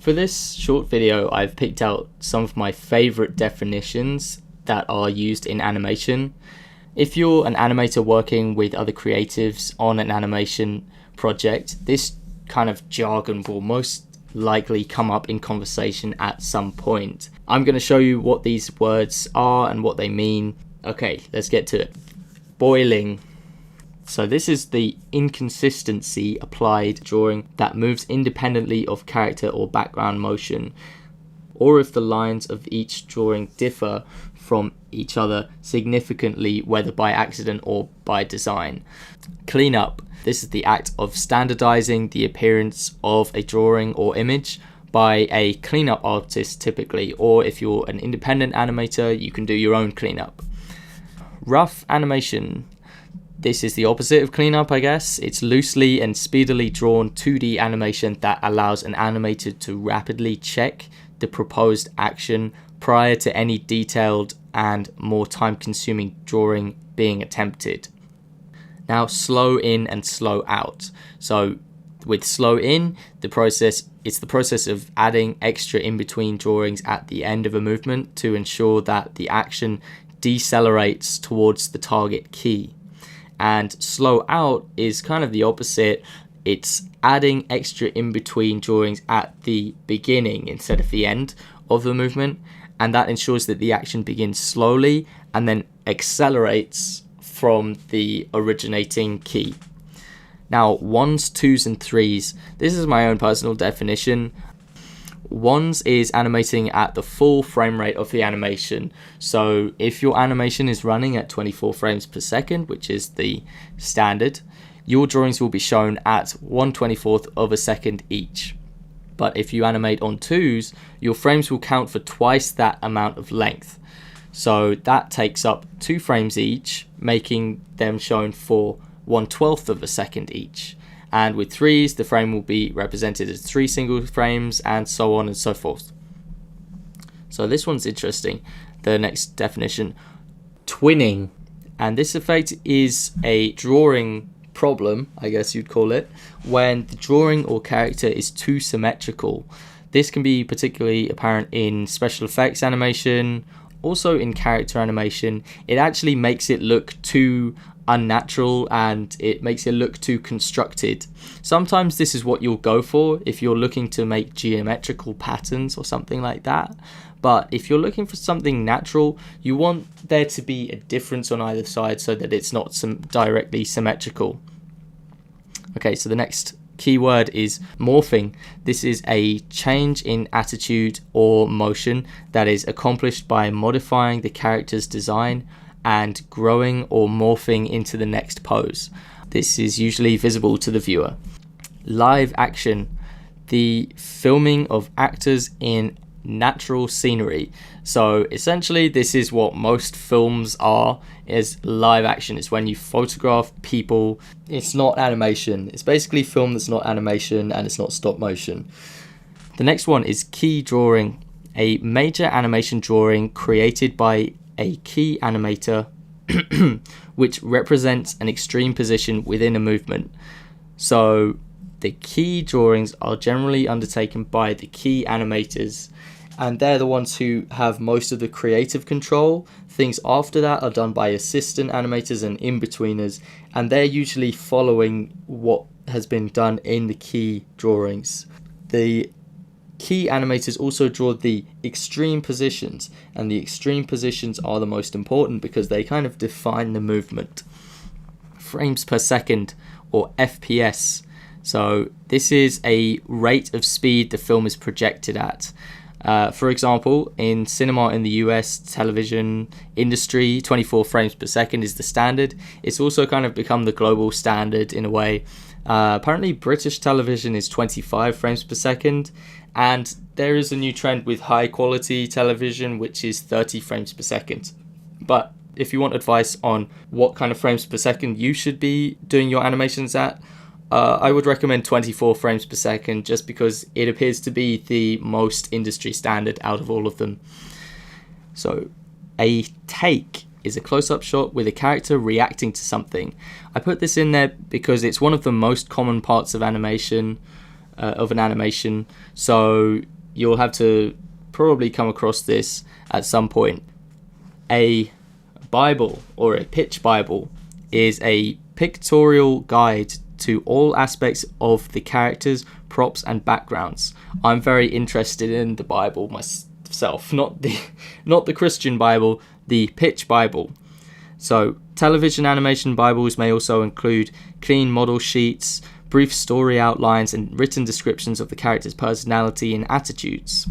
For this short video, I've picked out some of my favorite definitions that are used in animation. If you're an animator working with other creatives on an animation project, this kind of jargon will most likely come up in conversation at some point. I'm going to show you what these words are and what they mean. Okay, let's get to it. Boiling. So this is the inconsistency applied drawing that moves independently of character or background motion, or if the lines of each drawing differ from each other significantly, whether by accident or by design. Cleanup. This is the act of standardizing the appearance of a drawing or image by a cleanup artist typically, or if you're an independent animator, you can do your own cleanup. Rough animation. This is the opposite of cleanup, I guess. It's loosely and speedily drawn 2D animation that allows an animator to rapidly check the proposed action prior to any detailed and more time-consuming drawing being attempted. Now, slow in and slow out. So with slow in, it's the process of adding extra in-between drawings at the end of a movement to ensure that the action decelerates towards the target key. And slow out is kind of the opposite. It's adding extra in-between drawings at the beginning instead of the end of the movement, and that ensures that the action begins slowly and then accelerates from the originating key. Now, ones, twos, and threes. This is my own personal definition. Ones is animating at the full frame rate of the animation. So if your animation is running at 24 frames per second, which is the standard, your drawings will be shown at 1/24th of a second each. But if you animate on twos, your frames will count for twice that amount of length. So that takes up 2 frames each, making them shown for 1/12th of a second each. And with threes, the frame will be represented as 3 single frames, and so on and so forth. So this one's interesting. The next definition, twinning. And this effect is a drawing problem, I guess you'd call it, when the drawing or character is too symmetrical. This can be particularly apparent in special effects animation, also in character animation. It actually makes it look too unnatural and it makes it look too constructed. Sometimes this is what you'll go for if you're looking to make geometrical patterns or something like that. But if you're looking for something natural, you want there to be a difference on either side so that it's not directly symmetrical. Okay, so the next keyword is morphing. This is a change in attitude or motion that is accomplished by modifying the character's design and growing or morphing into the next pose. This is usually visible to the viewer. Live action, the filming of actors in natural scenery. So essentially this is what most films are, is live action. It's when you photograph people. It's not animation. It's basically film that's not animation and it's not stop motion. The next one is key drawing, a major animation drawing created by a key animator which represents an extreme position within a movement. So the key drawings are generally undertaken by the key animators, and they're the ones who have most of the creative control. Things after that are done by assistant animators and in-betweeners, and they're usually following what has been done in the key drawings. The key animators also draw the extreme positions, and the extreme positions are the most important because they kind of define the movement. Frames per second, or FPS. So this is a rate of speed the film is projected at. For example, in cinema in the US television industry, 24 frames per second is the standard. It's also kind of become the global standard in a way. Apparently British television is 25 frames per second, and there is a new trend with high quality television which is 30 frames per second. But if you want advice on what kind of frames per second you should be doing your animations at, I would recommend 24 frames per second just because it appears to be the most industry standard out of all of them. So a take is a close-up shot with a character reacting to something. I put this in there because it's one of the most common parts of animation, of an animation. So you'll have to probably come across this at some point. A Bible, or a pitch Bible, is a pictorial guide to all aspects of the characters, props, and backgrounds. I'm very interested in the Bible myself, not the Christian Bible, the pitch Bible. So television animation Bibles may also include clean model sheets, brief story outlines, and written descriptions of the character's personality and attitudes.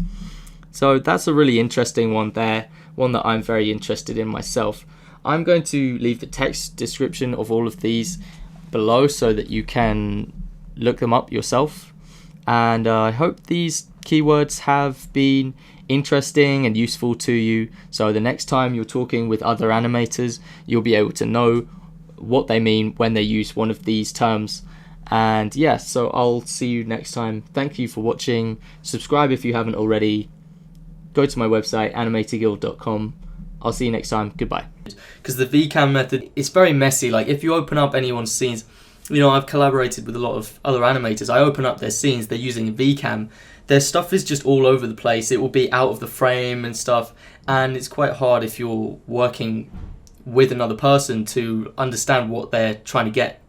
So that's a really interesting one there, one that I'm very interested in myself. I'm going to leave the text description of all of these below so that you can look them up yourself. And I hope these keywords have been interesting and useful to you, so the next time you're talking with other animators, you'll be able to know what they mean when they use one of these terms. And yeah, so I'll see you next time. Thank you for watching. Subscribe if you haven't already. Go to my website, animatorguild.com. I'll see you next time. Goodbye. Because the VCAM method is very messy. Like, if you open up anyone's scenes, I've collaborated with a lot of other animators. I open up their scenes, they're using VCAM. Their stuff is just all over the place. It will be out of the frame and stuff. And it's quite hard if you're working with another person to understand what they're trying to get